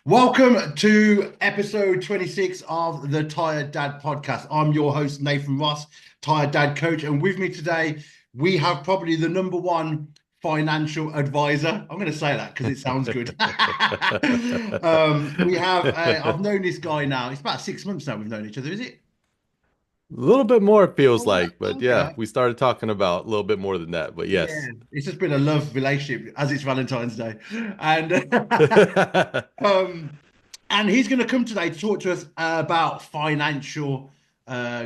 Welcome to episode 26 of the Tired Dad podcast. I'm your host, Nathan Ross, Tired Dad coach. And with me today, we have probably the number one financial advisor. I'm going to say that because it sounds good. I've known this guy now. It's about 6 months now we've known each other, is it? A little bit more it feels Oh, like, but yeah, okay. we started talking about a little bit more than that, but Yeah, yes. it's just been a love relationship as it's Valentine's Day. And um, and he's going to come today to talk to us about financial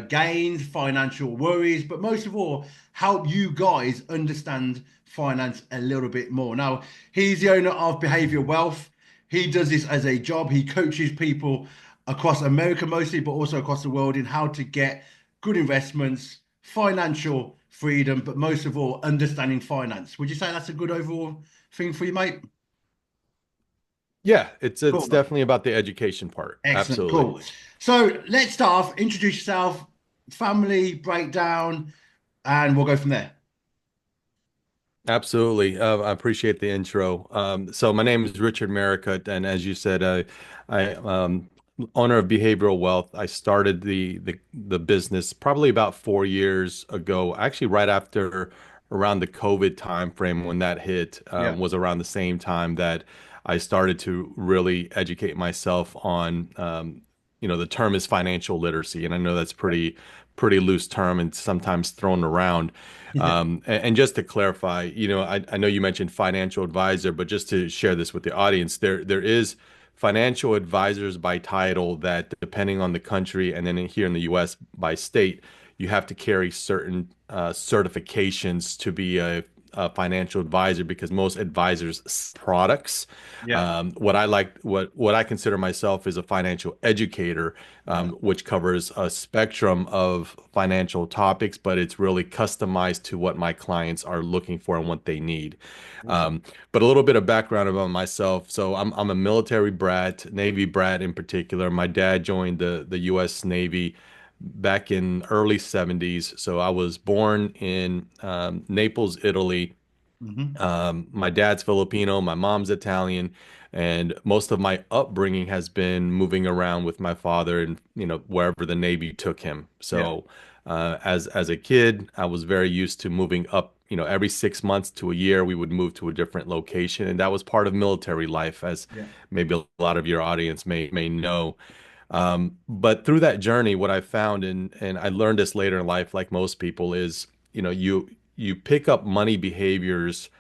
gains, financial worries, but most of all, help you guys understand finance a little bit more. Now, he's the owner of Behaviour Wealth. He does this as a job. He coaches people across America mostly, but also across the world in how to get good investments, financial freedom, but most of all, understanding finance. Would you say that's a good overall thing for you, mate? Yeah, it's Cool. definitely about the education part. Excellent, Absolutely. cool. So let's start off. Introduce yourself, family breakdown, and we'll go from there. Absolutely. I appreciate the intro. So my name is Richard Marucut, and as you said, I owner of Behavioral Wealth. I started the business probably about 4 years ago, actually right after around the COVID time frame when that hit, Yeah. was around the same time that I started to really educate myself on, the term is financial literacy, and I know that's Yeah. pretty loose term and sometimes thrown around. Yeah. And just to clarify, I know you mentioned financial advisor, but just to share this with the audience, there is financial advisors by title that depending on the country and then here in the US by state, you have to carry certain certifications to be a financial advisor because most advisors products. Yeah. What I consider myself is a financial educator, Yeah. which covers a spectrum of financial topics, but it's really customized to what my clients are looking for and what they need. Awesome. Um, but a little bit of background about myself. So I'm a military brat, Navy brat in particular. My dad joined the U.S. Navy back in early 70s. So I was born in Naples, Italy. Hmm. My dad's Filipino, my mom's Italian, and most of my upbringing has been moving around with my father and wherever the Navy took him. Yeah. So as a kid, I was very used to moving up. Every 6 months to a year, we would move to a different location, and that was part of military life, as Yeah. maybe a lot of your audience may know. But through that journey, what I found, and I learned this later in life, like most people, is you pick up money behaviors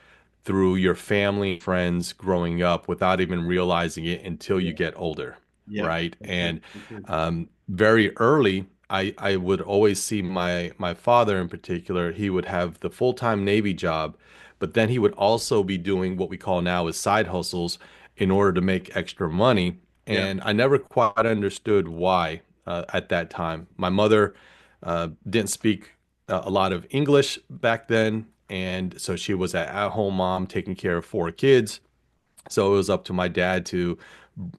through your family, friends growing up without even realizing it until you Yeah. get older, Yeah. right? That's true. And That's true. very early, I would always see my father in particular. He would have the full-time Navy job, but then he would also be doing what we call now as side hustles in order to make extra money. Yeah. And I never quite understood why at that time. My mother didn't speak a lot of English back then, and so she was an at-home mom taking care of four kids. So it was up to my dad to,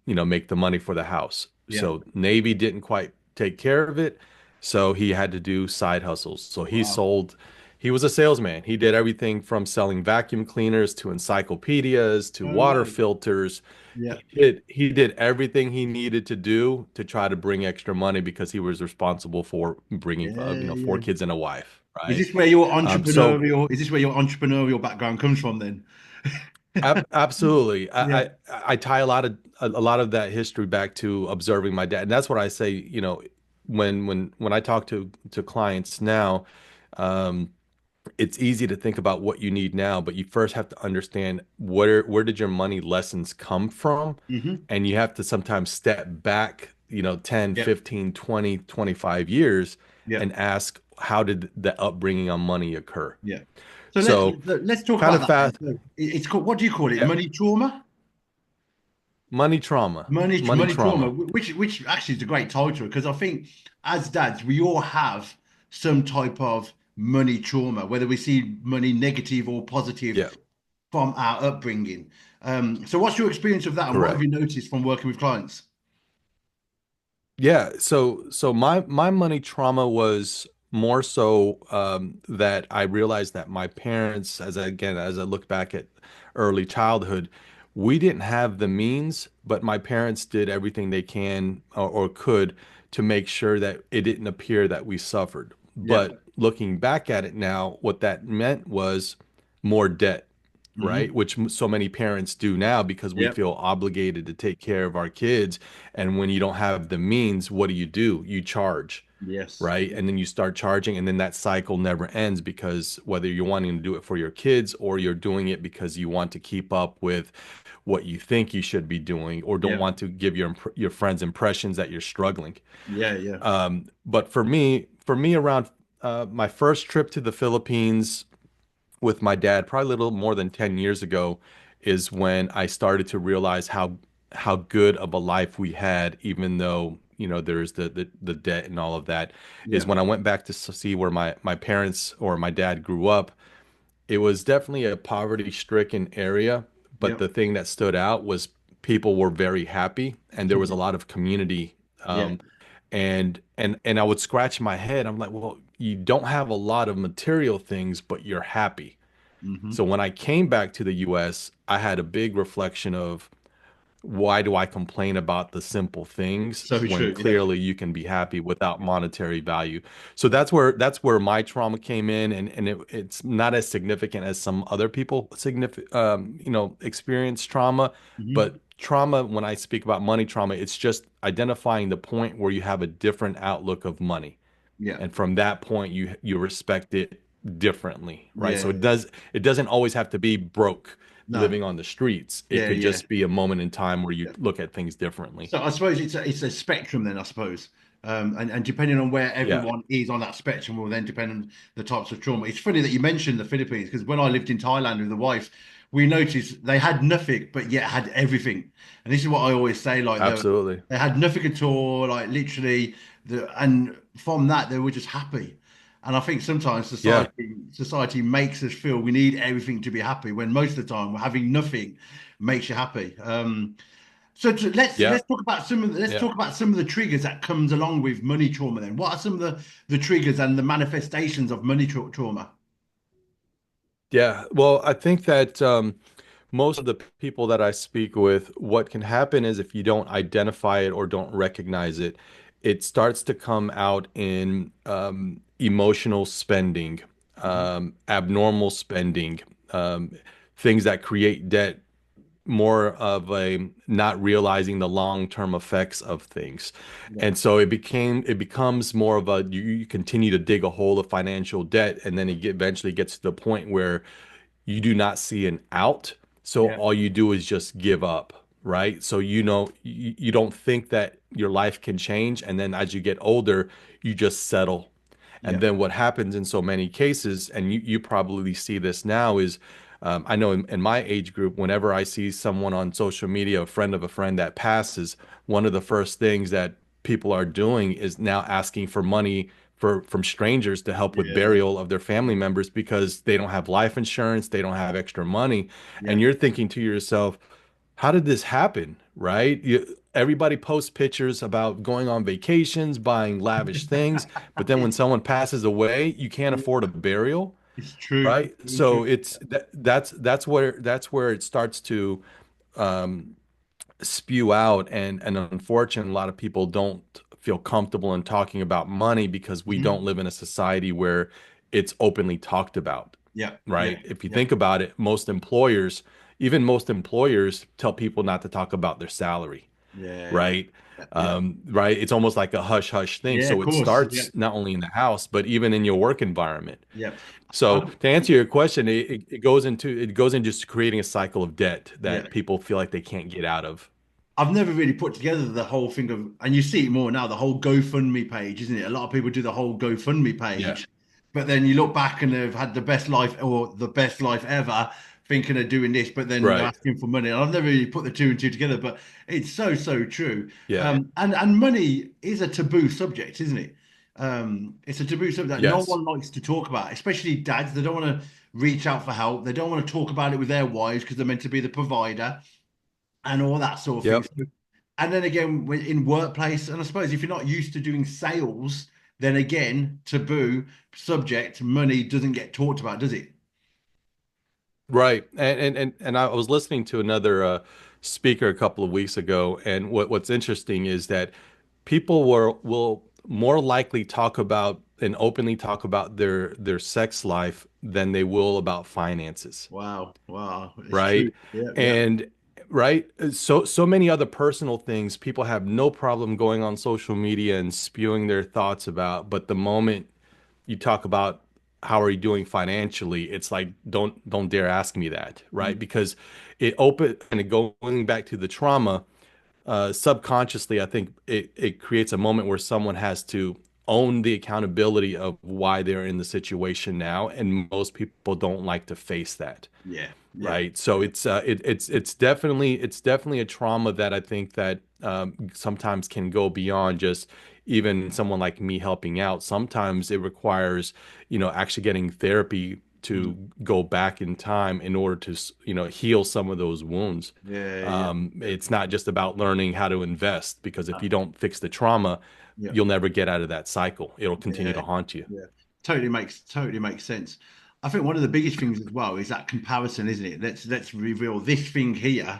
make the money for the house. Yeah. So Navy didn't quite take care of it, so he had to do side hustles. So Wow. he was a salesman. He did everything from selling vacuum cleaners to encyclopedias to No water way. filters. Yeah. He did everything he needed to do to try to bring extra money because he was responsible for bringing, Yeah. four Yeah. kids and a wife, Is right? this where your So entrepreneurial, is this where your entrepreneurial background comes from then? Absolutely. Yeah. I tie a lot of that history back to observing my dad. And that's what I say, when I talk to clients now, um, it's easy to think about what you need now, but you first have to understand where did your money lessons come from? Hmm. And you have to sometimes step back, 10, Yeah. 15, 20, 25 years Yeah. and ask how did the upbringing on money occur? Yeah. So let's So let's talk kind about of that then. fast, So it's called, what do you call it? yeah, Money trauma? money trauma, money Money trauma, trauma. which actually is a great title because I think as dads we all have some type of money trauma, whether we see money negative or positive Yeah, from our upbringing. So what's your experience of that, and what have correct. you noticed from working with clients? Yeah, so my money trauma was more so that I realized that my parents, as I look back at early childhood, we didn't have the means, but my parents did everything they can or could to make sure that it didn't appear that we suffered. Yeah. But looking back at it now, what that meant was more debt, right? Hmm. Which so many parents do now because we Yeah. feel obligated to take care of our kids. And when you don't have the means, what do? You charge, Yes. right? And then you start charging, and then that cycle never ends because whether you're wanting to do it for your kids or you're doing it because you want to keep up with what you think you should be doing or don't Yeah. want to give your friends impressions that you're struggling. Yeah. Yeah. But for me around my first trip to the Philippines with my dad, probably a little more than 10 years ago, is when I started to realize how good of a life we had, even though, you know, there's the debt and all of that, is Yeah. when I went back to see where my parents or my dad grew up. It was definitely a poverty-stricken area, but Yeah. the thing that stood out was people were very happy and there was a lot of community. Yeah. And I would scratch my head. I'm like, well, you don't have a lot of material things, but you're happy. Hmm. So when I came back to the US, I had a big reflection of why do I complain about the simple things So when true. Yeah. clearly you can be happy without monetary value? So that's where my trauma came in, and it's not as significant as some other people significant experience trauma, Hmm. but trauma, when I speak about money trauma, it's just identifying the point where you have a different outlook of money, Yeah. and from that point you respect it differently, right? So Yeah. it doesn't always have to be broke No. living on the streets. It Yeah. could Yeah. just be a moment in time where you Yeah. look at things differently. So I suppose it's a spectrum then, I suppose. And depending on where Yeah, everyone is on that spectrum will then depend on the types of trauma. It's funny that you mentioned the Philippines because when I lived in Thailand with the wife, we noticed they had nothing but yet had everything. And this is what I always say, like absolutely. they had nothing at all, like literally and from that they were just happy. And I think sometimes Yeah, society makes us feel we need everything to be happy when most of the time having nothing makes you happy. yeah, Let's talk about yeah. some of the triggers that comes along with money trauma then. What are some of the triggers and the manifestations of trauma? Yeah, well, I think that most of the people that I speak with, what can happen is if you don't identify it or don't recognize it, it starts to come out in emotional spending, Hmm. abnormal spending, um, things that create debt, more of a not realizing the long-term effects of things. Yeah, And so it becomes more of a you continue to dig a hole of financial debt, and then eventually gets to the point where you do not see an out. So yeah, all you do is just give up, right? So you don't think that your life can change, and then as you get older, you just settle. And yeah, then what happens in so many cases, and you probably see this now, is I know in my age group, whenever I see someone on social media, a friend of a friend that passes, one of the first things that people are doing is now asking for money from strangers to help with yeah, burial of their family members because they don't have life insurance, they don't have extra money. yeah, And you're thinking to yourself, how did this happen? Right? Everybody posts pictures about going on vacations, buying lavish things, but then when someone passes away, you can't yeah. afford a burial, It's true. right? Very true. So that's where it starts to um, spew out, and unfortunately, a lot of people don't feel comfortable in talking about money because we Mhm. don't live in a society where it's openly talked about, Yeah, yeah, right? If you yeah, think about it, even most employers tell people not to talk about their salary, yeah, yeah, right? yeah, yeah. Right? It's almost like a hush hush thing. Yeah, of So it course. Yeah, starts not only in the house, but even in your work environment. yeah. So Um, to answer your question, it goes into just creating a cycle of debt yeah. that people feel like they can't get out of. I've never really put together the whole thing of, and you see it more now, the whole GoFundMe page, isn't it? A lot of people do the whole GoFundMe Yeah. page, but then you look back and they've had the best life or the best life ever, thinking of doing this, but then they're Right. asking for money. And I've never really put the two and two together, but it's so, so true. Yeah. And money is a taboo subject, isn't it? It's a taboo subject that no Yes. one likes to talk about, especially dads. They don't want to reach out for help. They don't want to talk about it with their wives because they're meant to be the provider and all that sort of thing. Yep. So, and then again, in workplace, and I suppose if you're not used to doing sales, then again, taboo subject, money doesn't get talked about, does it? Right. And I was listening to another speaker a couple of weeks ago, and what's interesting is that people will more likely talk about and openly talk about their sex life than they will about finances. Wow, wow, it's true. Right? Yeah, yeah. And right, so many other personal things people have no problem going on social media and spewing their thoughts about, but the moment you talk about how are you doing financially, it's like don't dare ask me that, right? Mm. Because it open and going back to the trauma, subconsciously, I think it creates a moment where someone has to own the accountability of why they're in the situation now, and most people don't like to face that, Yeah, yeah, right? So yeah. it's definitely a trauma that I think that sometimes can go beyond just even someone like me helping out. Sometimes it requires, actually getting therapy Mm. to go back in time in order to, heal some of those wounds. Yeah, yeah, yeah. It's not just about learning how to invest, because if Uh, you don't fix the trauma, yeah, you'll never get out of that cycle. It'll continue yeah, to haunt you. yeah. Totally makes sense. I think one of the biggest things as well is that comparison, isn't it? Let's reveal this thing here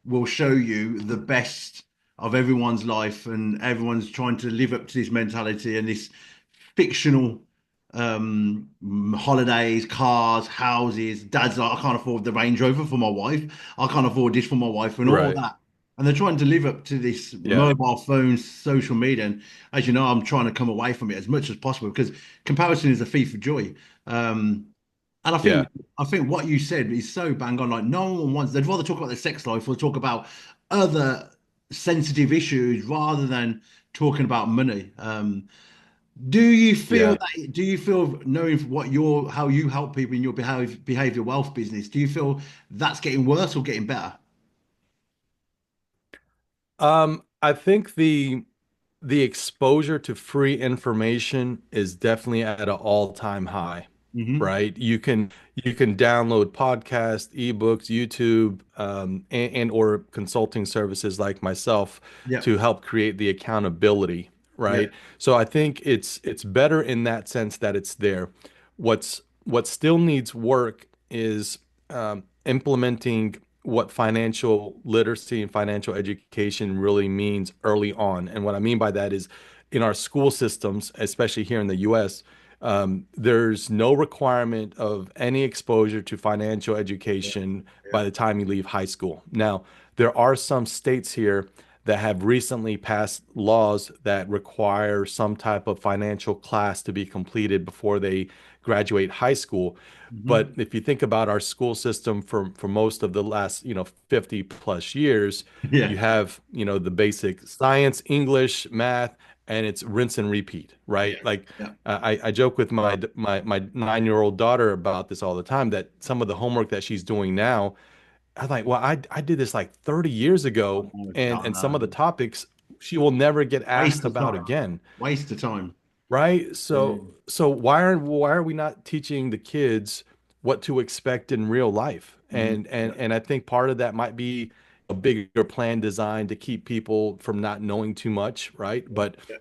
will show you the best of everyone's life, and everyone's trying to live up to this mentality and this fictional holidays, cars, houses. Dad's like, I can't afford the Range Rover for my wife. I can't afford this for my wife, and all Right. that. And they're trying to live up to this Yeah. mobile phone, social media. And as you know, I'm trying to come away from it as much as possible because comparison is a thief of joy. Um, and I Yeah. think I think what you said is so bang on. Like no one wants. They'd rather talk about their sex life or talk about other sensitive issues rather than talking about money. Do you feel Yeah. that? Do you feel knowing what your how you help people in your behavior wealth business? Do you feel that's getting worse or getting better? I think the exposure to free information is definitely at an all-time high, Hmm. right? You can download podcasts, ebooks, YouTube, and or consulting services like myself Yeah, to help create the accountability, yeah, right? So I think it's better in that sense that it's there. What still needs work is implementing what financial literacy and financial education really means early on. And what I mean by that is in our school systems, especially here in the US, there's no requirement of any exposure to financial yeah, education yeah. by the time you leave high school. Now, there are some states here that have recently passed laws that require some type of financial class to be completed before they graduate high school. But Hmm. if you think about our school system for most of the last, 50 plus years, Yeah, you have, the basic science, English, math, and it's rinse and repeat, yeah, right? Like yeah. I joke with my 9-year-old daughter about this all the time, that some of the homework that she's doing now, I'm like, well, I did this like 30 years I ago, know, and I and some of the know. topics she will never get Waste asked of about time. again. Waste of time. Right? Yeah. So why are we not teaching the kids what to expect in real life? Mhm. And and Yeah, and I think part of that might be a bigger plan designed to keep people from not knowing too much, right? yeah, But yeah,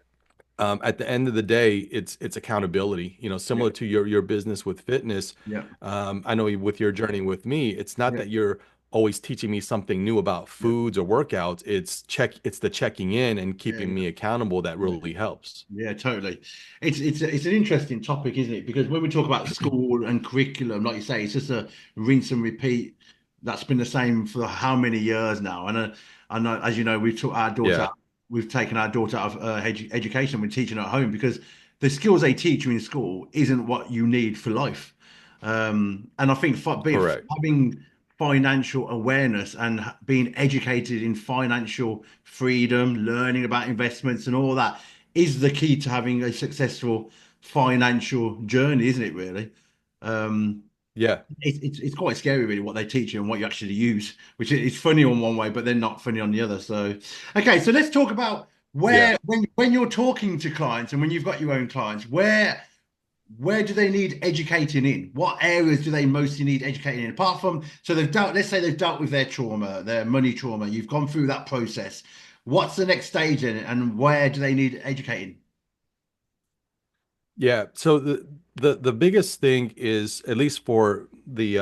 at the end of the day, it's accountability. yeah, Similar to your business with fitness. yeah, I know with your journey with me, it's not yeah, that you're always teaching me something new about yeah, foods or workouts. It's the checking in and yeah, keeping me accountable that yeah. really helps. Yeah, totally. It's an interesting topic, isn't it? Because when we talk about school and curriculum, like you say, it's just a rinse and repeat. That's been the same for how many years now? And I know, as you know, Yeah. we've taken our daughter out of education. We're teaching her at home because the skills they teach you in school isn't what you need for life. And I think Correct. having financial awareness and being educated in financial freedom, learning about investments and all that is the key to having a successful financial journey, isn't it, really? Um, Yeah. it's quite scary, really, what they teach you and what you actually use, which is funny on one way, but then not funny on the other. So, okay, so let's talk about Yeah. where when you're talking to clients and when you've got your own clients, where do they need educating in? What areas do they mostly need educating in? Apart from, so they've dealt, let's say they've dealt with their trauma, their money trauma. You've gone through that process. What's the next stage in it, and where do they need educating? Yeah. So the biggest thing is, at least for the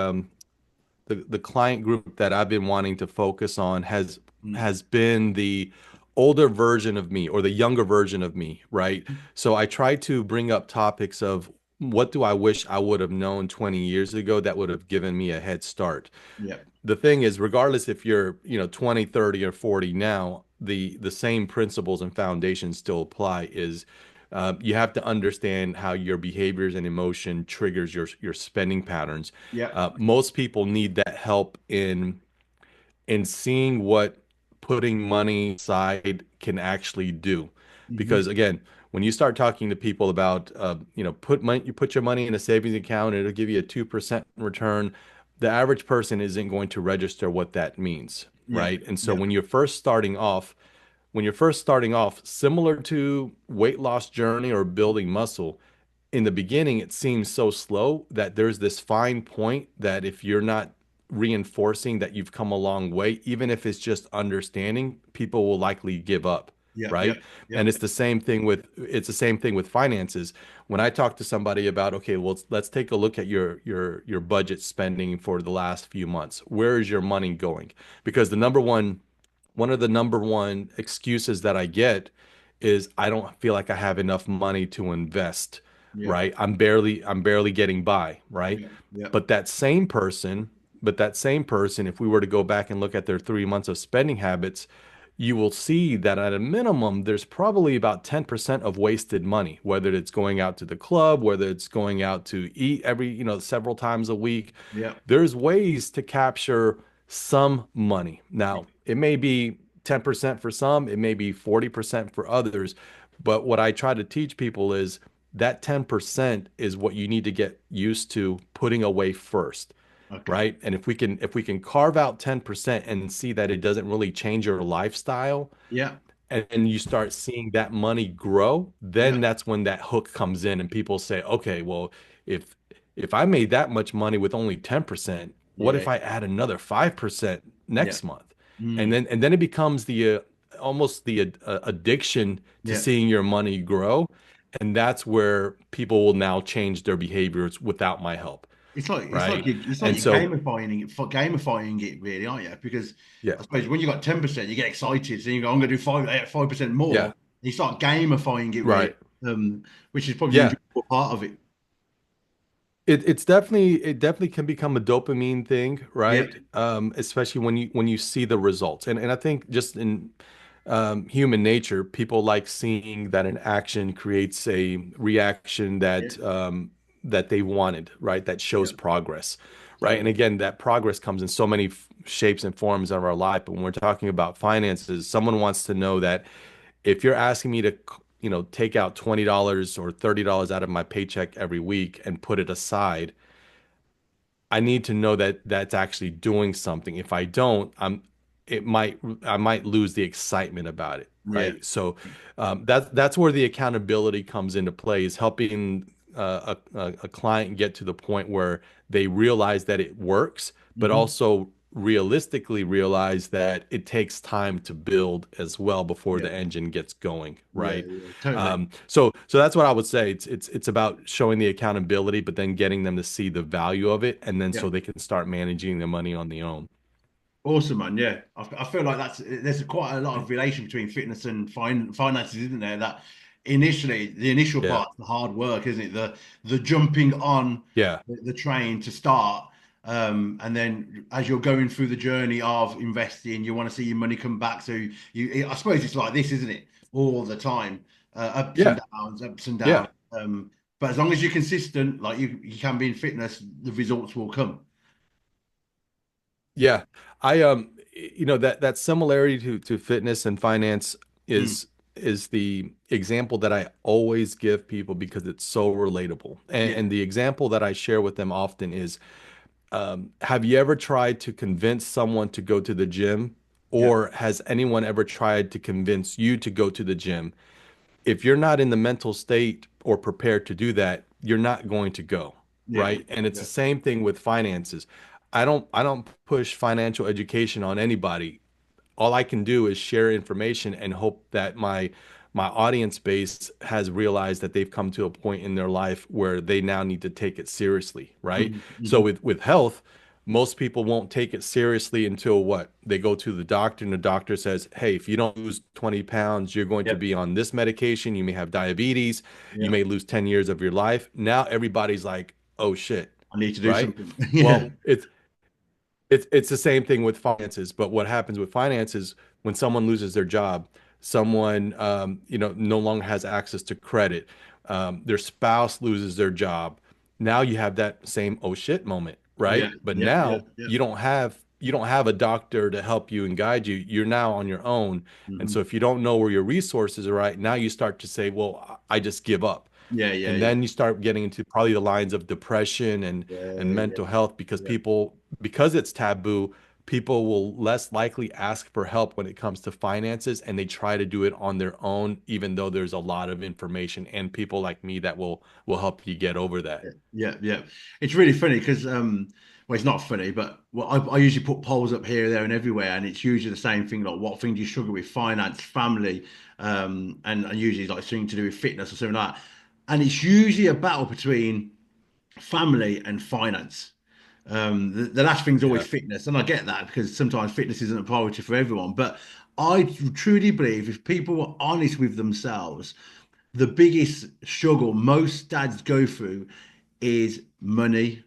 the client group that I've been wanting to focus on Mm. has been the older version of me or the younger version of me, right? So I try to bring up topics of what do I wish I would have known 20 years ago that would have given me a head start. Yeah. The thing is, regardless if you're, 20, 30, or 40 now, the same principles and foundations still apply is you have to understand how your behaviors and emotion triggers your spending patterns. Yeah. Most people need that help in seeing what putting money aside can actually do. Hmm. Because again, when you start talking to people about, put money, you put your money in a savings account and it'll give you a 2% return, the average person isn't going to register what that means, Yeah. right? And so Yeah. when you're first starting off, similar to weight loss journey or building muscle, in the beginning, it seems so slow that there's this fine point that if you're not reinforcing that you've come a long way, even if it's just understanding, people will likely give up, Yeah. Yeah. right? Yeah. And it's the same thing with finances. When I talk to somebody about, okay, well, let's take a look at your budget spending for the last few months. Where is your money going? Because one of the number one excuses that I get is I don't feel like I have enough money to invest, Yeah. right? I'm barely getting by, right? Yeah. Yeah. But that same person, if we were to go back and look at their 3 months of spending habits, you will see that at a minimum, there's probably about 10% of wasted money, whether it's going out to the club, whether it's going out to eat several times a week. Yeah. There's ways to capture some money. Now, it may be 10% for some, it may be 40% for others. But what I try to teach people is that 10% is what you need to get used to putting away first, Okay. right? And if we can carve out 10% and see that it doesn't really change your lifestyle, Yeah. and you start seeing that money grow, Yeah. then that's when that hook comes in and people say, okay, well, if if I made that much money with only 10%, what Yeah. if I add another 5% Yeah. next month? And Mm. then it becomes the almost the addiction to Yeah. seeing your money grow. And that's where people will now change their behaviors without my help, right? It's like And you're so, gamifying it really, aren't you? Because yeah, I suppose when you got 10%, you get excited, so you go, I'm going to do 5% more. yeah, And you start gamifying it really, right. um, which is probably the Yeah. enjoyable part of it. It definitely can become a dopamine thing, Yeah. right? Especially when you see the results. And I think just in human nature, people like seeing that an action creates a reaction Yeah. that they wanted, right? That Yeah. shows progress, right? And Totally. again, that progress comes in so many shapes and forms of our life. But when we're talking about finances, someone wants to know that if you're asking me to, take out $20 or $30 out of my paycheck every week and put it aside, I need to know that that's actually doing something. If I don't, I might lose the excitement about it, Yeah. right? So that's where the accountability comes into play, is helping a client get to the point where they realize that it works, but Hmm. also realistically realize that it takes time to build as well before Yeah. the engine gets going, Yeah. right? Yeah. Totally. So that's what I would say. It's about showing the accountability, but then getting them to see the value of it, and then Yeah. so they can start managing their money on their own. Awesome, man. Yeah, I feel like there's quite a lot of relation between fitness and finances, isn't there? That initially, the initial Yeah, part, the hard work, isn't it? The jumping on yeah, the train to start, and then as you're going through the journey of investing, you want to see your money come back. So I suppose it's like this, isn't it? All the time, ups and yeah, downs, ups and yeah. downs. But as long as you're consistent, like you can be in fitness, the results will come. Yeah. I that similarity to fitness and finance Mm. is the example that I always give people because it's so relatable. And, Yeah, and the example that I share with them often is, have you ever tried to convince someone to go to the gym, yeah, or has anyone ever tried to convince you to go to the gym? If you're not in the mental state or prepared to do that, you're not going to go, yeah, right? And it's yeah. the same thing with finances. I don't push financial education on anybody. All I can do is share information and hope that my audience base has realized that they've come to a point in their life where they now need to take it seriously, right? Mhm, So mhm. with health, most people won't take it seriously until what? They go to the doctor and the doctor says, "Hey, if you don't lose 20 pounds, you're going to Yep. be on this medication. You may have diabetes. You Yep. may lose 10 years of your life." Now everybody's like, "Oh shit." I need to do Right? something. Yeah. Well, it's the same thing with finances, but what happens with finances when someone loses their job, someone no longer has access to credit, their spouse loses their job. Now you have that same oh shit moment, Yeah. right? But Yeah. Yeah. now Yeah. you don't have a doctor to help you and guide you. You're now on your own. And Hmm. so if you don't know where your resources are right, now you start to say, well, I just give up. Yeah. Yeah. And Yeah. then you start getting into probably the lines of depression and Yeah. mental health because Yeah. because it's taboo, people will less likely ask for help when it comes to finances, and they try to do it on their own, even though there's a lot of information and people like me that will help you get over that. Yeah, yeah, yeah. It's really funny because, well, it's not funny, but well, I usually put polls up here, there, and everywhere, and it's usually the same thing. Like, what thing do you struggle with? Finance, family, and usually like something to do with fitness or something like that. And it's usually a battle between family and finance. The last thing's always Yeah. fitness, and I get that because sometimes fitness isn't a priority for everyone. But I truly believe if people were honest with themselves, the biggest struggle most dads go through is money,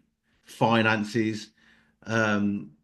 finances,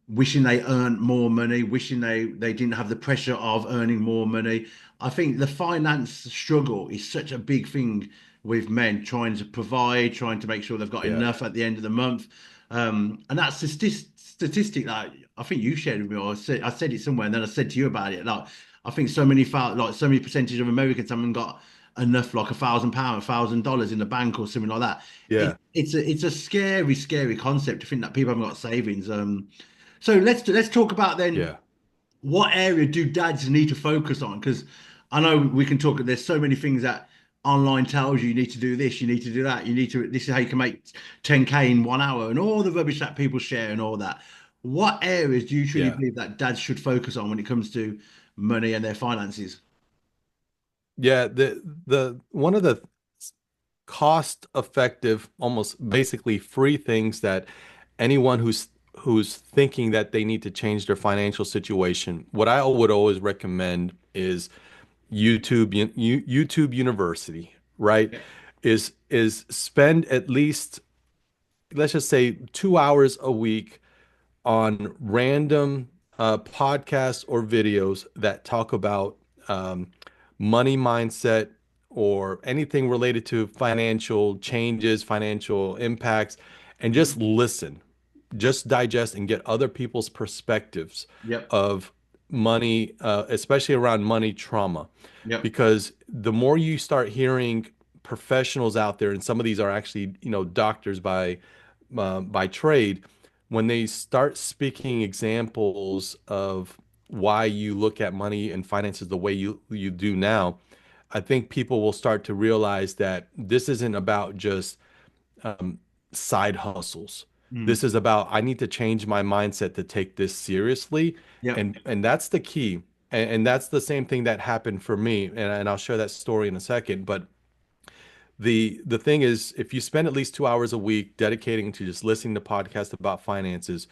wishing they earned more money, wishing they didn't have the pressure of earning more money. I think the finance struggle is such a big thing with men trying to provide, trying to make sure they've got Yeah. enough at the end of the month. And that's the statistic that I think you shared with me, or I said it somewhere, and then I said to you about it. Like, I think so many percentage of Americans haven't got enough, like £1,000, $1,000 in the bank or something like that. Yeah. It's a scary, scary concept to think that people haven't got savings. So let's talk about then, Yeah. what area do dads need to focus on? Because I know we can talk. There's so many things that online tells you. You need to do this. You need to do that. You need to. This is how you can make 10K in 1 hour, and all the rubbish that people share and all that. What areas do you truly Yeah. believe that dads should focus on when it comes to money and their finances? Yeah. The one of the cost effective, almost basically free things that anyone who's thinking that they need to change their financial situation, what I would always recommend is YouTube University, right? Yeah. Is spend at least, let's just say, 2 hours a week on random podcasts or videos that talk about um, money mindset or anything related to financial changes, financial impacts, and just Mhm. listen, just digest and get other people's perspectives Yep. of money, especially around money trauma. Yep. Because the more you start hearing professionals out there, and some of these are actually, doctors by trade, when they start speaking examples of why you look at money and finances the way you do now, I think people will start to realize that this isn't about just um, side hustles. This Mm. is about I need to change my mindset to take this seriously, Yep. and that's the key. And that's the same thing that happened for me, and I'll share that story in a second. But the thing is, if you spend at least 2 hours a week dedicating to just listening to podcasts about finances,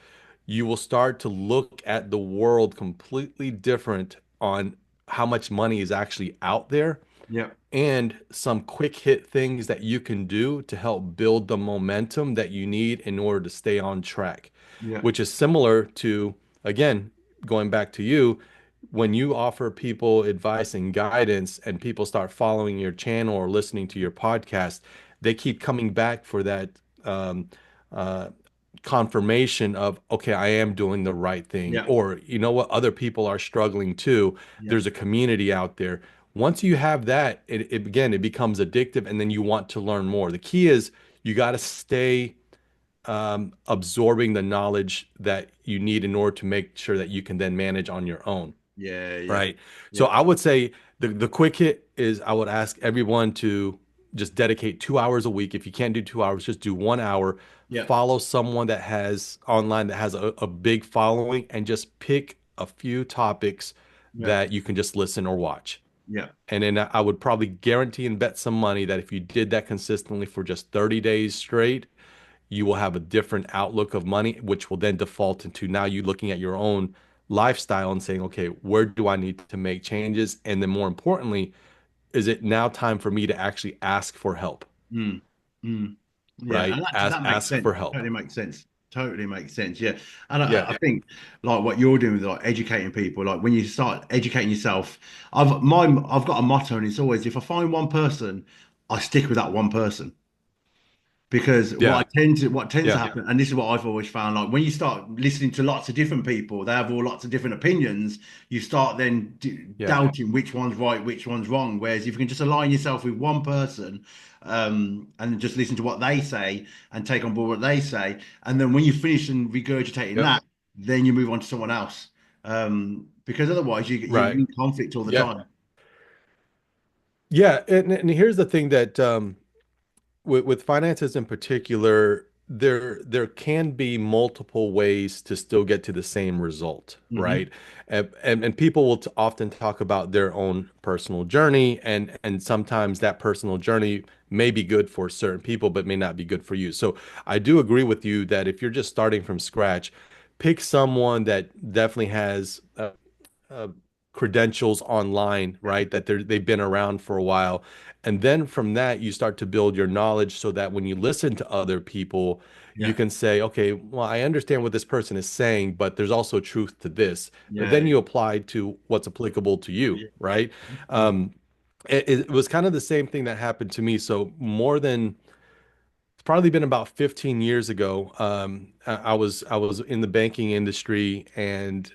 you will start to look at the world completely different on how much money is actually out there Yep. and some quick hit things that you can do to help build the momentum that you need in order to stay on track, Yep. which is similar to, again, going back to you, when you offer people advice and guidance and people start following your channel or listening to your podcast, they keep coming back for that um, uh, confirmation of, okay, I am doing the right thing. Yep. Or, you know what, other people are struggling too. Yep. There's a community out there. Once you have that, it becomes addictive, and then you want to learn more. The key is you got to stay absorbing the knowledge that you need in order to make sure that you can then manage on your own. Yeah. Yeah. Right. So Yeah. I would say the quick hit is I would ask everyone to just dedicate 2 hours a week. If you can't do 2 hours, just do 1 hour. Yeah. Follow someone that has online that has a big following and just pick a few topics Yeah. that you can just listen or watch. Yeah. And then I would probably guarantee and bet some money that if you did that consistently for just 30 days straight, you will have a different outlook of money, which will then default into now you looking at your own lifestyle and saying, okay, where do I need to make changes? And then more importantly, is it now time for me to actually ask for help, Mm, mm. Yeah, right? and Ask that makes ask sense. for help. Totally makes sense. Totally makes sense. Yeah, and Yeah. I think like what you're doing with like educating people, like when you start educating yourself, I've got a motto, and it's always if I find one person, I stick with that one person. Because Yeah. what tends to Yeah. happen, and this is what I've always found, like when you start listening to lots of different people, they have all lots of different opinions. You start then Yeah. doubting which one's right, which one's wrong. Whereas if you can just align yourself with one person, and just listen to what they say and take on board what they say, and then when you finish and regurgitating Yep. that, then you move on to someone else. Because otherwise Right. you're in conflict all the Yeah. time. Yeah. And here's the thing that with finances in particular, there can be multiple ways to still get to the same result, Hmm. right? And people will often talk about their own personal journey, and sometimes that personal journey may be good for certain people, but may not be good for you. So I do agree with you that if you're just starting from scratch, pick someone that definitely has uh, credentials online, right? That they've been around for a while. And then from that, you start to build your knowledge so that when you listen to other people, you Yeah, can say, okay, well, I understand what this person is saying, but there's also truth to this. But yeah, then you apply to what's applicable to you, yeah, right? yeah, Um, it was kind of the same thing that happened to me. So more than it's probably been about 15 years ago. I was in the banking industry, and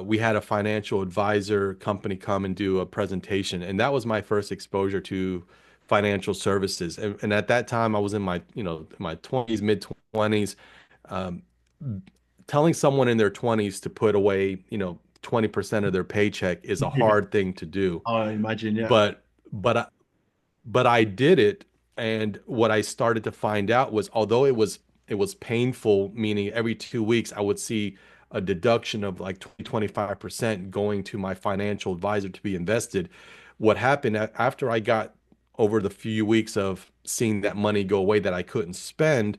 we had a financial advisor company come and do a presentation, and that was my first exposure to financial services. And at that time, I was in my, my 20s, mid 20s. Um, Telling someone in their 20s to put away, 20% of their paycheck is a yeah. hard thing to do. I imagine, yeah. But but but I did it, and what I started to find out was although it was painful, meaning every 2 weeks I would see a deduction of like 20-25% going to my financial advisor to be invested. What happened after I got over the few weeks of seeing that money go away that I couldn't spend,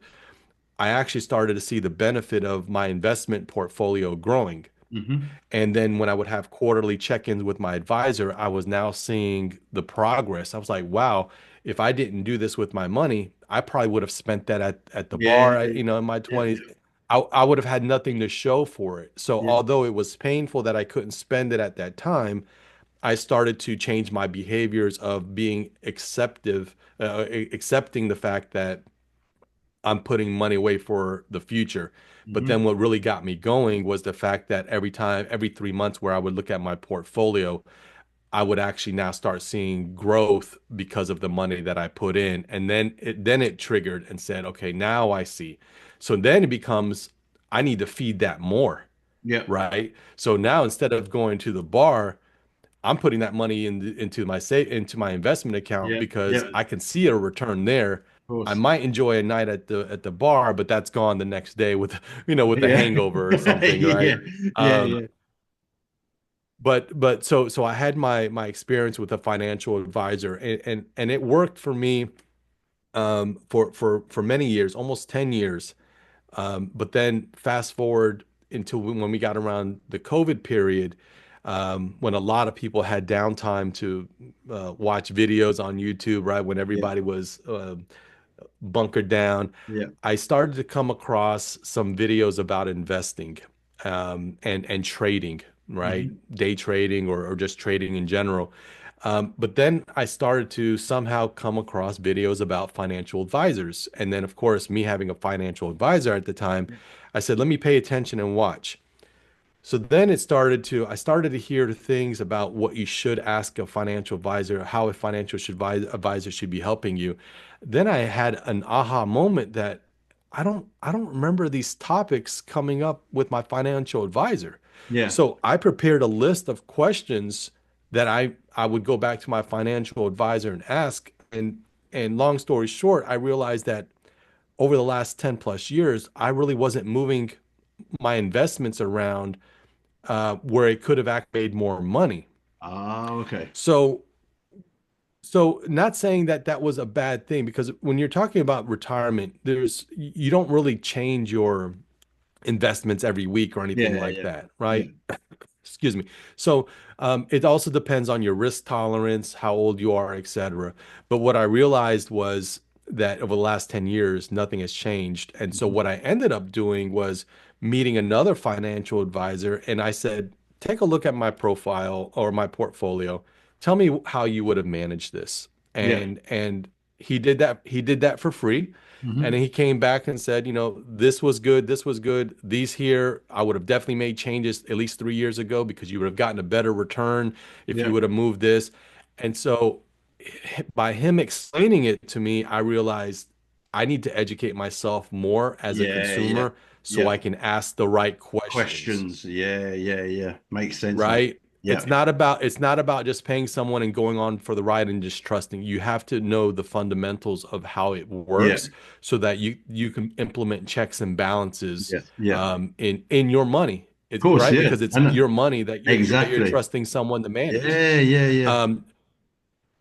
I actually started to see the benefit of my investment portfolio growing. Hmm. And then when I would have quarterly check-ins with my advisor, I was now seeing the progress. I was like, wow, if I didn't do this with my money, I probably would have spent that at the Yeah, bar, in my yeah, 20s. I would have had nothing to show for it. So yeah. although it was painful that I couldn't spend it at that time, I started to change my behaviors of being accepting the fact that I'm putting money away for the future. But Hmm. then what really got me going was the fact that every 3 months where I would look at my portfolio, I would actually now start seeing growth because of the money that I put in. And then it triggered and said, okay, now I see. So then it becomes, I need to feed that more, Yeah, right? So now instead of going to the bar, I'm putting that money into my investment account yeah, yeah, because of I can see a return there. I course. might enjoy a night at the bar, but that's gone the next day with with the Yeah, hangover or something, right? yeah, yeah, Um, yeah, but so I had my experience with a financial advisor, and it worked for me for many years, almost 10 years. But then fast forward into when we got around the COVID period, when a lot of people had downtime to watch videos on YouTube, right? When yeah, everybody was bunkered down, yeah. I started to come across some videos about investing and trading, right? Hmm. Day trading or just trading in general. But then I started to somehow come across videos about financial advisors. And then, of course, me having a financial advisor at the time, I said, let me pay attention and watch. So then I started to hear things about what you should ask a financial advisor, how a advisor should be helping you. Then I had an aha moment that I don't remember these topics coming up with my financial advisor. Yeah. So I prepared a list of questions that I would go back to my financial advisor and ask. And long story short, I realized that over the last 10 plus years, I really wasn't moving my investments around where it could have actually made more money. Ah, okay. So So not saying that that was a bad thing because when you're talking about retirement, you don't really change your investments every week or anything Yeah, like yeah, that, yeah, right? Excuse me. So it also depends on your risk tolerance, how old you are, et cetera. But what I realized was that over the last 10 years, nothing has changed. And so mhm, what I ended up doing was meeting another financial advisor. And I said, take a look at my profile or my portfolio. Tell me how you would have managed this. yeah, And he did that. He did that for free. And then hmm, he came back and said, you know, this was good. This was good. These here, I would have definitely made changes at least 3 years ago because you would have gotten a better return if you yeah, would have moved this. And so by him explaining it to me, I realized I need to educate myself more as a yeah, yeah, consumer so yeah. I can ask the right questions, Questions. Yeah, yeah, yeah. Makes sense, mate. right? Yeah, It's not about just paying someone and going on for the ride and just trusting. You have to know the fundamentals of how it yeah. works so that you can implement checks and balances Yes, yeah. Of in your money. It's course, right yeah. because it's I know. your money that you're Exactly. trusting someone to manage. Yeah, yeah, yeah. Um,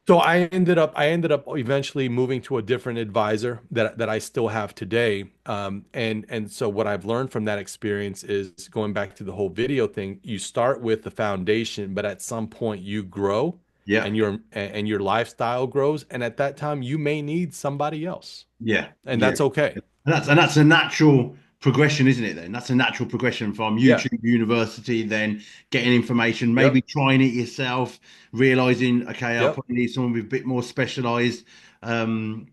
so I ended up eventually moving to a different advisor that I still have today. And so what I've learned from that experience is going back to the whole video thing, you start with the foundation, but at some point you grow Yeah, and your lifestyle grows, and at that time you may need somebody else. yeah, And yeah. that's okay. And that's a natural progression, isn't it? Then that's a natural progression from Yeah. YouTube University, then getting information, maybe Yep. trying it yourself, realizing, okay, I'll Yep. probably need someone with a bit more specialized um,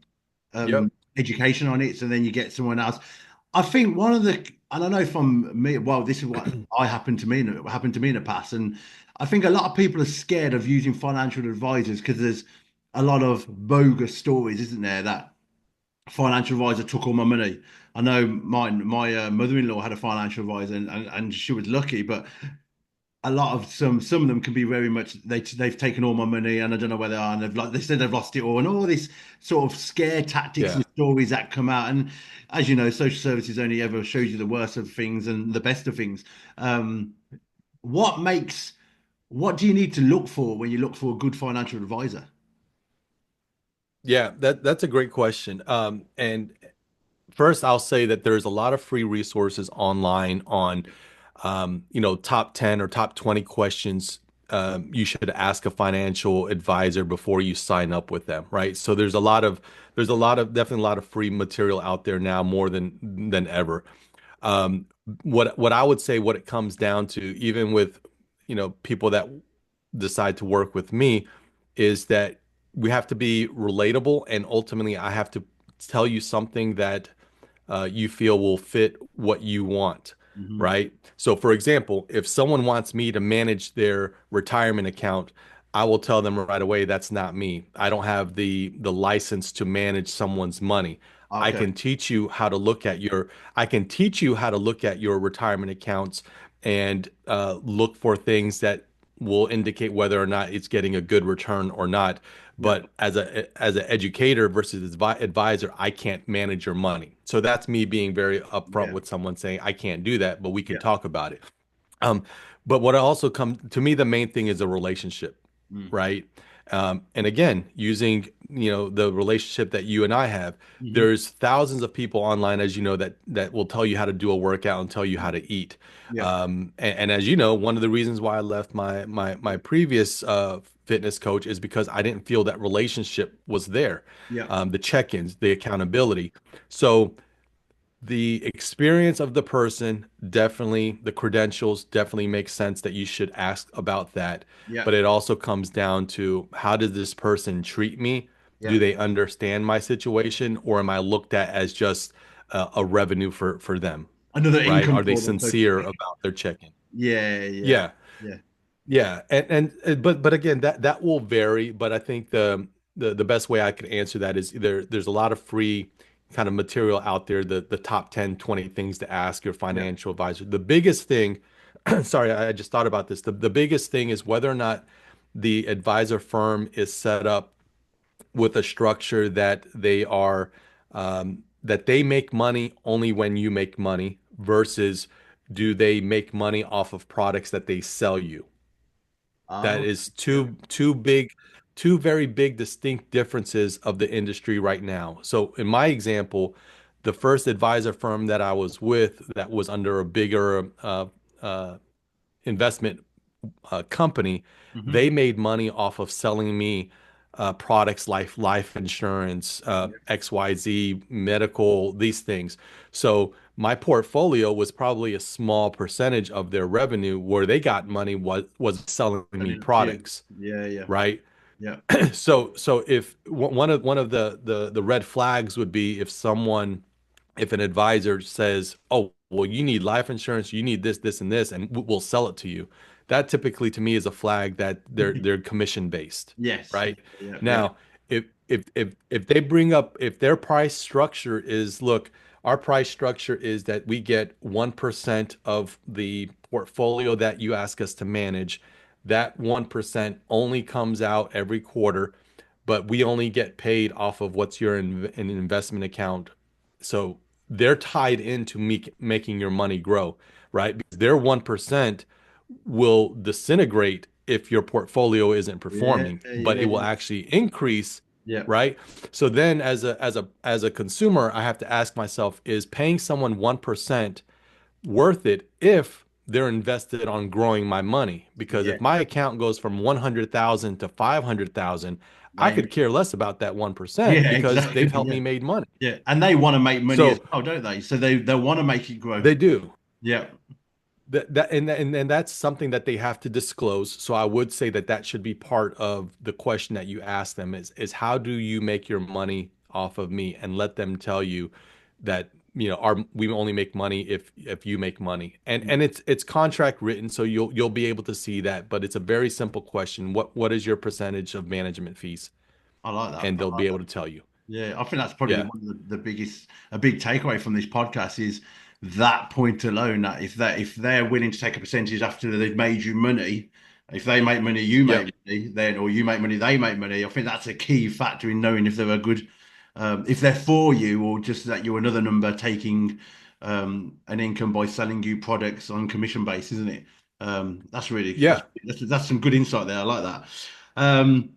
Yep. education on it. So then you get someone else. I think one of the, and I know from me, well, this is what I happened to me, happened to me in the past, and I think a lot of people are scared of using financial advisors because there's a lot of bogus stories, isn't there? That financial advisor took all my money. I know my mother-in-law had a financial advisor, and she was lucky, but a lot of some of them can be very much they've taken all my money and I don't know where they are and they've like they said they've lost it all and all this sort of scare tactics Yeah. and stories that come out. And as you know, social services only ever shows you the worst of things and the best of things. um what makes what do you need to look for when you look for a good financial advisor? Yeah, that's a great question. And first, I'll say that there's a lot of free resources online on, you know, top 10 or top 20 questions you should ask a financial advisor before you sign up with them, right? So definitely a lot of free material out there now more than ever. Um, what I would say, what it comes down to, even with, you know, people that decide to work with me, is that we have to be relatable, and ultimately, I have to tell you something that you feel will fit what you want, Hmm. right? So, for example, if someone wants me to manage their retirement account, I will tell them right away that's not me. I don't have the license to manage someone's money. I Okay. can teach you how to look at your I can teach you how to look at your retirement accounts and look for things that will indicate whether or not it's getting a good return or not. Yeah, But as an educator versus advisor, I can't manage your money. So that's me being very upfront yeah, with someone saying I can't do that, but we can yeah. talk about it. Um, but what also comes to me, the main thing is a relationship, Mm. right? And again, using the relationship that you and I have, Hmm. there's thousands of people online, as you know, that will tell you how to do a workout and tell you how to eat. Yeah, And as you know, one of the reasons why I left my previous fitness coach is because I didn't feel that relationship was there, yeah, the check-ins, the accountability. So the experience of the person, definitely, the credentials definitely make sense that you should ask about that. yeah, But it also comes down to how does this person treat me? yeah. Do they understand my situation, or am I looked at as just a revenue for them, Another right? income Are they for them, so to sincere speak. about their check-in? Yeah, yeah, Yeah. yeah, Yeah, but again, that will vary. But I think the best way I could answer that is there's a lot of free kind of material out there, the top 10, 20 things to ask your yeah, financial advisor. The biggest thing, sorry, I just thought about this. The biggest thing is whether or not the advisor firm is set up with a structure that that they make money only when you make money versus do they make money off of products that they sell you. That oh, is yeah, too big two very big distinct differences of the industry right now. So in my example, the first advisor firm that I was with that was under a bigger uh, investment company, Hmm. they made money off of selling me products like life insurance, Yeah. XYZ, medical, these things. So my portfolio was probably a small percentage of their revenue where they got money was selling me Selling it to you. products, Yeah, yeah, right? yeah, So if one of the red flags would be if an advisor says, "Oh, well, you need life insurance, you need this, this, and this, and we'll sell it to you." That typically to me is a flag that they're commission based, yes, yeah, right? yeah, yeah, Now, if they bring up if their price structure is, look, our price structure is that we get 1% of the portfolio that you ask us to manage. That 1% only comes out every quarter, but we only get paid off of what's your in an investment account. So they're tied into making your money grow, right? Because their 1% will disintegrate if your portfolio isn't yeah, performing, but yeah, it will yeah, actually increase, yeah, right? So then as a consumer, I have to ask myself, is paying someone 1% worth it if they're invested on growing my money? Because yeah, if my account goes from 100,000 to 500,000, I they, could care less about that 1% yeah, because exactly, they've helped yeah, me make money. yeah, and they want to make money as So well, don't they? So they want to make it grow. they do. Yeah, And that's something that they have to disclose. So I would say that that should be part of the question that you ask them is how do you make your money off of me, and let them tell you that we only make money if you make money, and it's contract written, so you'll be able to see that, but it's a very simple question. What is your percentage of management fees? I like that. And I they'll like be able that. to tell you. Yeah, I think that's probably Yeah, one of the biggest, a big takeaway from this podcast is that point alone. That if they're willing to take a percentage after they've made you money, if they make money, you yeah, make money, then or you make money, they make money. I think that's a key factor in knowing if they're a good, if they're for you or just that you're another number taking an income by selling you products on commission basis, isn't it? That's really yeah, that's some good insight there. I like that. Um,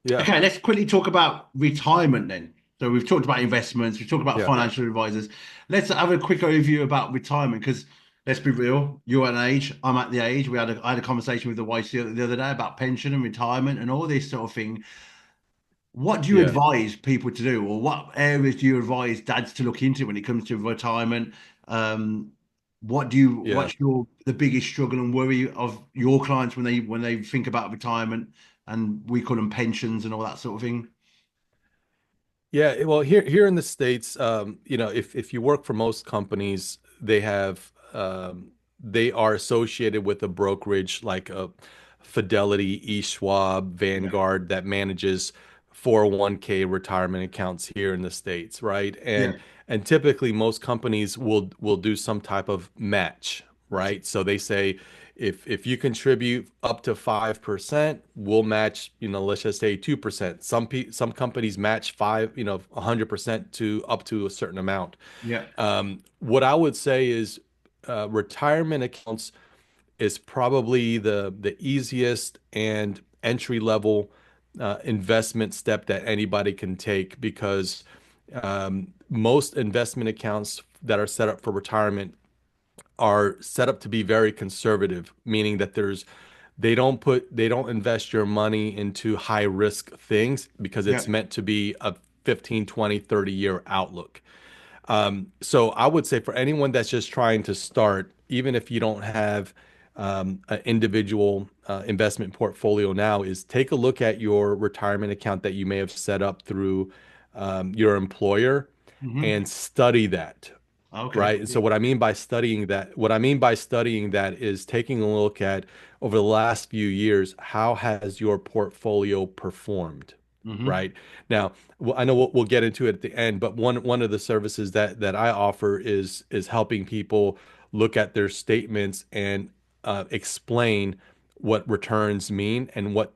yeah, Okay, let's quickly talk about retirement then. So we've talked about investments, we've talked about yeah, financial advisors. Let's have a quick overview about retirement because let's be real, you're at an age, I'm at the age. I had a conversation with the wife the other day about pension and retirement and all this sort of thing. What do you yeah, advise people to do, or what areas do you advise dads to look into when it comes to retirement? Um, yeah. what's the biggest struggle and worry of your clients when they think about retirement and we call them pensions and all that sort of thing? Yeah, well, here in the States, if you work for most companies, they are associated with a brokerage like a Fidelity, E Schwab, Yeah, Vanguard that manages 401k retirement accounts here in the States, right? yeah, And typically most companies will do some type of match, that's right? So they say if you contribute up to 5%, we'll match, let's just say 2%. Some companies match 100% to up to a certain amount. yeah, What I would say is retirement accounts is probably the easiest and entry level investment step that anybody can take, because most investment accounts that are set up for retirement are set up to be very conservative, meaning that they don't invest your money into high risk things because yeah. it's meant to be a 15, 20, 30-year outlook. So I would say for anyone that's just trying to start, even if you don't have an individual investment portfolio now, is take a look at your retirement account that you may have set up through your employer Hmm. and study that. Okay, Right. And so what I mean by studying that is taking a look at, over the last few years, how has your portfolio performed? hmm, Right. Now, I know we'll get into it at the end, but one of the services that I offer is helping people look at their statements and explain what returns mean and what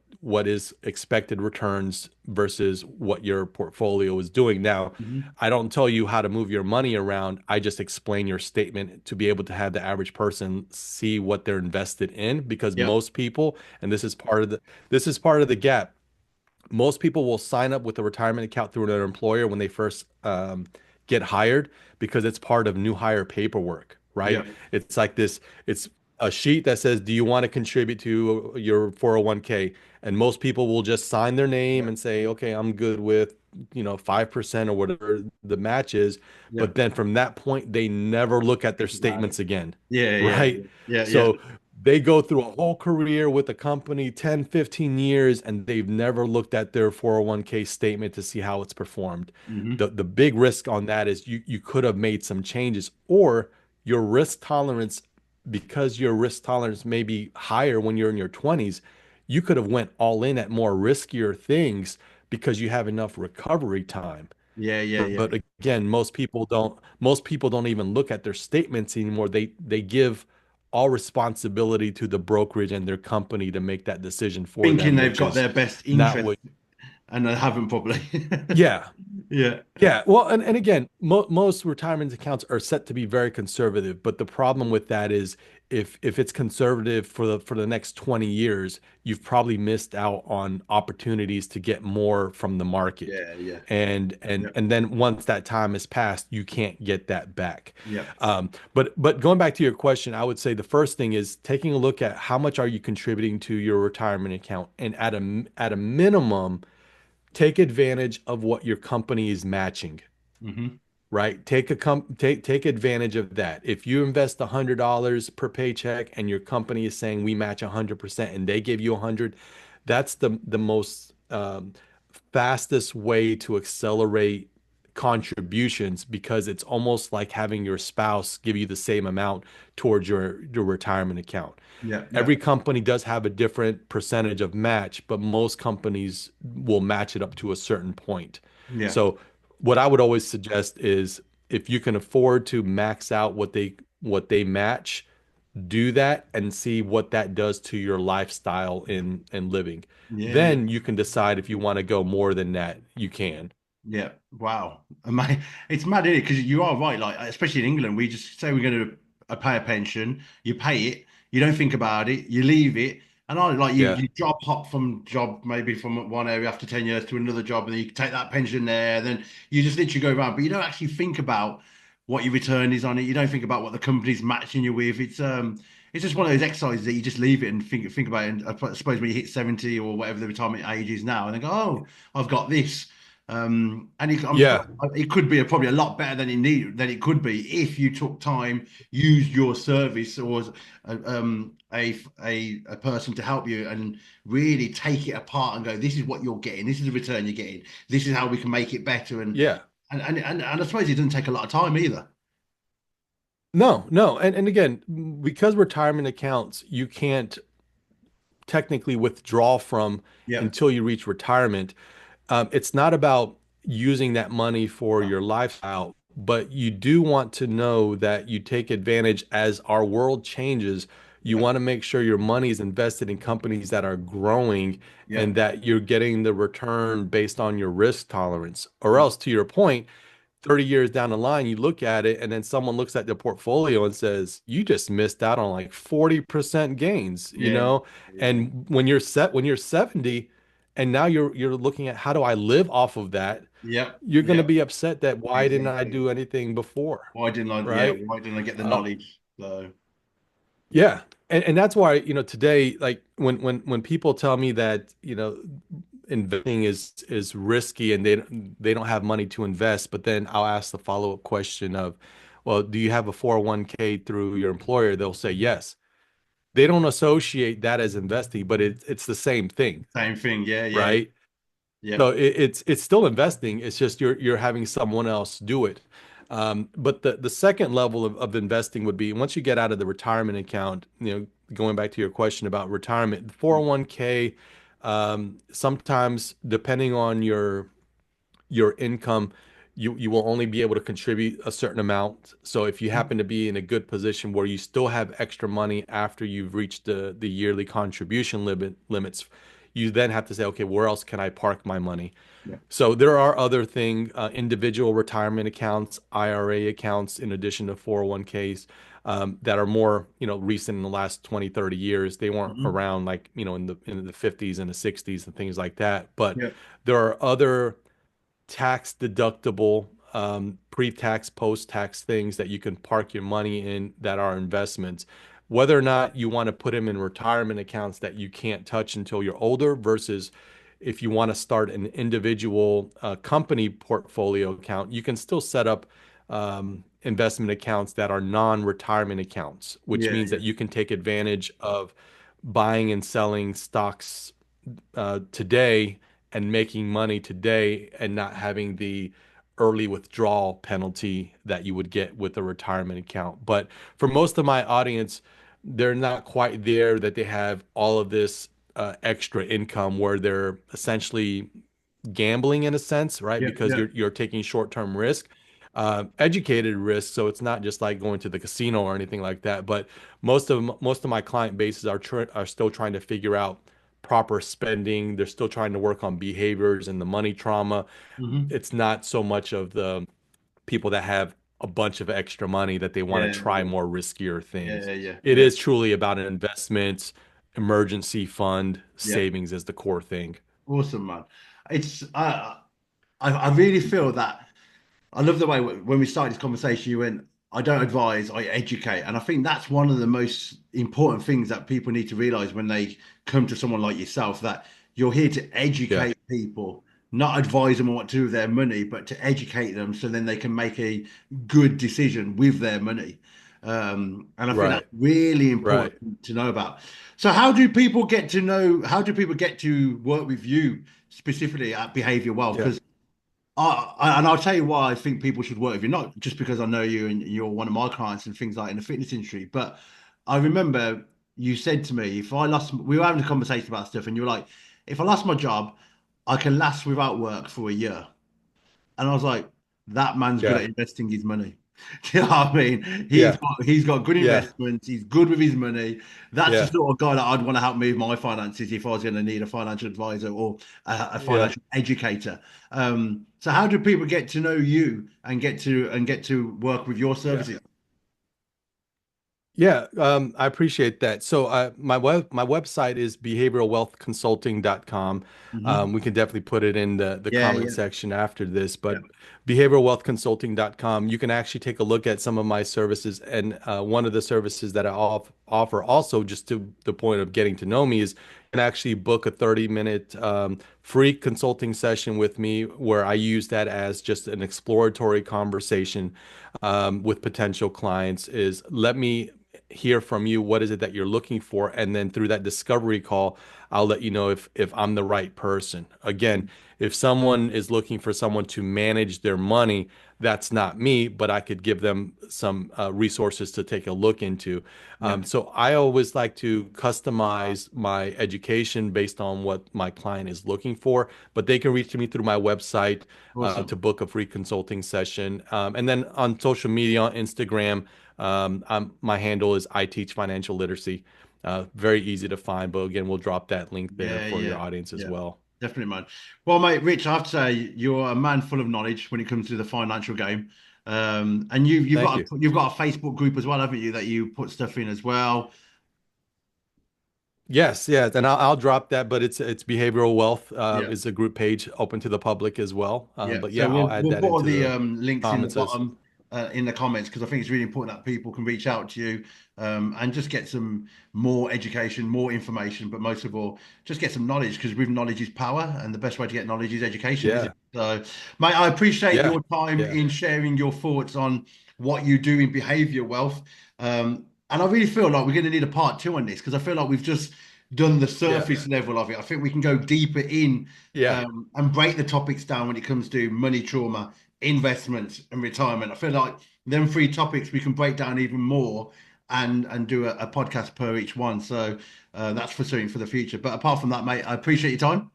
is expected returns versus what your portfolio is doing. Now, hmm. I don't tell you how to move your money around. I just explain your statement to be able to have the average person see what they're invested in, because Yeah, most people, and this is part of the gap. Most people will sign up with a retirement account through another employer when they first get hired because it's part of new hire paperwork, right? Yeah. It's like this, it's a sheet that says, do you want to contribute to your 401k? And most people will just sign their name Yeah. and say, okay, I'm good with, 5% or whatever the match is. Yeah. But then from that point, they never look at their Think about it. statements again, Yeah. Yeah. right? Yeah. Yeah. So they go through a whole career with the company, 10, 15 years, and they've never looked at their 401k statement to see how it's performed. Hmm. The big risk on that is you could have made some changes, or your risk tolerance, because your risk tolerance may be higher when you're in your 20s, you could have went all in at more riskier things because you have enough recovery time. Yeah. Yeah. But, Yeah. but again, most people don't even look at their statements anymore. They give all responsibility to the brokerage and their company to make that decision for Thinking them, they've which got is their best not interest what. and they haven't probably. Yeah. Yeah. Yeah, well, and again, most retirement accounts are set to be very conservative, but the problem with that is if it's conservative for the next 20 years, you've probably missed out on opportunities to get more from the market. Yeah. Yeah. And and Yeah. and then once that time has passed, you can't get that back. Yeah. But going back to your question, I would say the first thing is taking a look at how much are you contributing to your retirement account, and at a minimum take advantage of what your company is matching, Hmm. right? Take advantage of that. If you invest $100 per paycheck and your company is saying we match 100% and they give you 100, that's the most fastest way to accelerate contributions, because it's almost like having your spouse give you the same amount towards your retirement account. Yeah. Yeah. Every company does have a different percentage of match, but most companies will match it up to a certain point. Yeah. So what I would always suggest is, if you can afford to max out what they match, do that and see what that does to your lifestyle in living. Yeah. Yeah. Then you can decide if you want to go more than that, you can. Yeah. Wow. It's mad, isn't it? Because you are right. Like, especially in England, we just say we're going to pay a pension. You pay it. You don't think about it. You leave it. And I like you. Yeah. You job hop from job maybe from one area after 10 years to another job, and then you take that pension there. Then you just literally go around, but you don't actually think about what your return is on it. You don't think about what the company's matching you with. It's just one of those exercises that you just leave it and think about it. And I suppose when you hit 70 or whatever the retirement age is now, and then go, oh, I've got this. And I'm sure Yeah. it could be probably a lot better than it could be if you took time, used your service or as a person to help you and really take it apart and go, this is what you're getting, this is the return you're getting, this is how we can make it better. Yeah. And I suppose it doesn't take a lot of time either. No, no. And again, because retirement accounts, you can't technically withdraw from Yeah. until you reach retirement. It's not about using that money for your lifestyle, but you do want to know that you take advantage as our world changes. You Yeah. want to make sure your money is invested in companies that are growing Yeah. and that you're getting the return based on your risk tolerance. Or else, to your point, 30 years down the line, you look at it and then someone looks at the portfolio and says, you just missed out on like 40% gains, Yeah. Yeah. And when you're 70 and now you're looking at, how do I live off of that? Yeah. You're going to Yeah. be upset that, why didn't I Exactly. do anything before? Why didn't I? Yeah. Right? Why didn't I get the Uh, knowledge? So yeah. And that's why, today, like when people tell me that, investing is risky and they don't have money to invest, but then I'll ask the follow-up question of, well, do you have a 401k through your employer? They'll say yes. They don't associate that as investing, but it's the same thing, same thing. Yeah. Yeah. right? Yeah. So it's still investing. It's just you're having someone else do it. But the second level of investing would be, once you get out of the retirement account, going back to your question about retirement, 401k, sometimes depending on your income, you will only be able to contribute a certain amount. So if you happen to be in a good position where you still have extra money after you've reached the yearly contribution limits, you then have to say, okay, where else can I park my money? Yeah. So there are other things, individual retirement accounts, IRA accounts, in addition to 401ks. that are more, recent in the last 20, 30 years. They weren't Hmm. around like, in the 50s and the 60s and things like that. But Yeah. there are other tax deductible, pre-tax, post-tax things that you can park your money in that are investments. Whether or not you want to put them in retirement accounts that you can't touch until you're older versus if you want to start an individual company portfolio account, you can still set up investment accounts that are non-retirement accounts, which Yeah. means that Yeah. you can take advantage of buying and selling stocks today and making money today and not having the early withdrawal penalty that you would get with a retirement account. But for most of my audience, they're not quite there that they have all of this extra income where they're essentially gambling in a sense, right? Yeah. Because Yeah. you're taking short-term risk, educated risk. So it's not just like going to the casino or anything like that. But most of my client bases are still trying to figure out proper spending. They're still trying to work on behaviors and the money trauma. Hmm. It's not so much of the people that have a bunch of extra money that they want to Yeah. try Yeah. more riskier things. Yeah. Yeah. It Yeah. is truly about an investment, emergency fund, Yeah. savings as the core thing. Awesome, man. It's I really feel that I love the way when we started this conversation, you went, I don't advise, I educate. And I think that's one of the most important things that people need to realize when they come to someone like yourself, that you're here to Yeah. educate people, not advise them on what to do with their money, but to educate them so then they can make a good decision with their money. And I think that's Right. really Right. important to know about. So how do people get to work with you specifically at Behaviour Wealth? Yeah. Because and I'll tell you why I think people should work with you, not just because I know you and you're one of my clients and things like in the fitness industry, but I remember you said to me, if I lost, we were having a conversation about stuff, and you were like, if I lost my job, I can last without work for a year. And I was like, that man's good at Yeah. investing his money. Do you know what I mean? Yeah. He's got good Yeah. investments. He's good with his money. That's the Yeah. sort of guy that I'd want to help move my finances if I was going to need a financial advisor or a Yeah. financial educator. So how do people get to know you and get to work with your Yeah. services? Yeah, I appreciate that. So my website is behavioralwealthconsulting.com. Hmm. We can definitely put it in the Yeah, comment yeah, section after this, yeah. but behavioralwealthconsulting.com, you can actually take a look at some of my services. And one of the services that I offer also, just to the point of getting to know me, is you can actually book a 30-minute free consulting session with me where I use that as just an exploratory conversation with potential clients. Is let me hear from you, what is it that you're looking for, and then through that discovery call, I'll let you know if I'm the right person. Again, if someone is looking for someone to manage their money, that's not me, but I could give them some resources to take a look into. Yeah. So I always like to customize my education based on what my client is looking for, but they can reach me through my website Awesome. to book a free consulting session. And then on social media, on Instagram, my handle is I Teach Financial Literacy. Very easy to find, but again, we'll drop that link there Yeah, for your yeah, audience as yeah. well. Definitely, man. Well, mate, Rich, I have to say you're a man full of knowledge when it comes to the financial game. And Thank you. you've got a Facebook group as well, haven't you, that you put stuff in as well? Yes, yes, and I'll drop that, but it's behavioral wealth Yeah. is a group page open to the public as well. Yeah, But so yeah, I'll add we'll that put all into the the links in the comments as bottom in the comments because I think it's really important that people can reach out to you and just get some more education, more information, but most of all, just get some knowledge because with knowledge is power, and the best way to get knowledge is education, isn't yeah, it? So, mate, I appreciate yeah, your time yeah, in sharing your thoughts on what you do in behavior wealth, and I really feel like we're going to need a part two on this because I feel like we've just done the yeah, surface level of it. I think we can go deeper in yeah. and break the topics down when it comes to money trauma, investments, and retirement. I feel like them three topics we can break down even more and do a podcast per each one. So that's for something for the future. But apart from that, mate, I appreciate your time.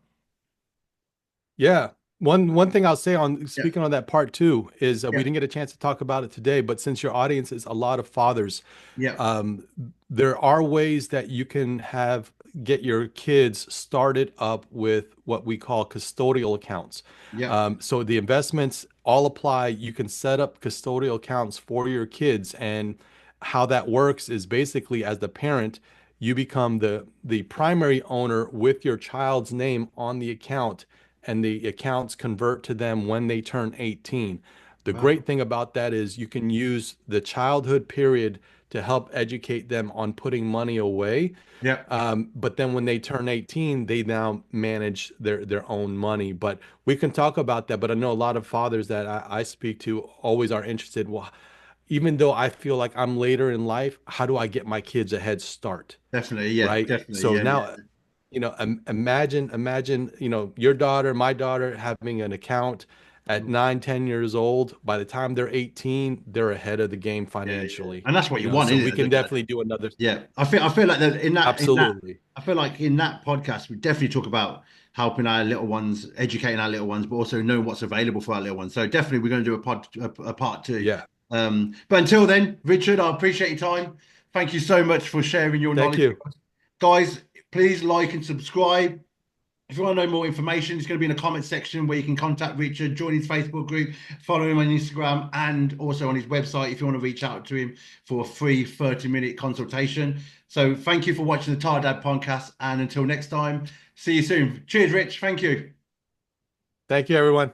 Yeah. One thing I'll say on Yeah, speaking on that part too is we yeah, didn't get a chance to talk about it today, but since your audience is a lot of fathers, yeah, um, there are ways that you can get your kids started up with what we call custodial accounts. yeah, So the investments all apply. You can set up custodial accounts for your kids, and how that works is basically as the parent, you become the primary owner with your child's name on the account, and the accounts convert to them when they turn 18. The Wow. great thing about that is you can use the childhood period to help educate them on putting money away. Yeah, But then when they turn 18, they now manage their own money. But we can talk about that. But I know a lot of fathers that I speak to always are interested. Well, even though I feel like I'm later in life, how do I get my kids a head start? definitely. Yeah, Right. definitely. So Yeah, now, yeah. imagine, your daughter, my daughter having an account at 9, 10 years old. By the time they're 18, they're ahead of the game Yeah, yeah. financially, And that's what you want, so isn't we it? can definitely do another. Yeah, I feel like that in that Absolutely. I feel like in that podcast we definitely talk about helping our little ones, educating our little ones, but also knowing what's available for our little ones. So definitely we're going to do a part two. Yeah. But until then, Richard, I appreciate your time. Thank you so much for sharing your Thank knowledge you. with us. Guys, please like and subscribe. If you want to know more information, it's going to be in the comment section where you can contact Richard, join his Facebook group, follow him on Instagram, and also on his website if you want to reach out to him for a free 30-minute consultation. So thank you for watching the Tar Dad podcast. And until next time, see you soon. Cheers, Rich. Thank you. Thank you, everyone.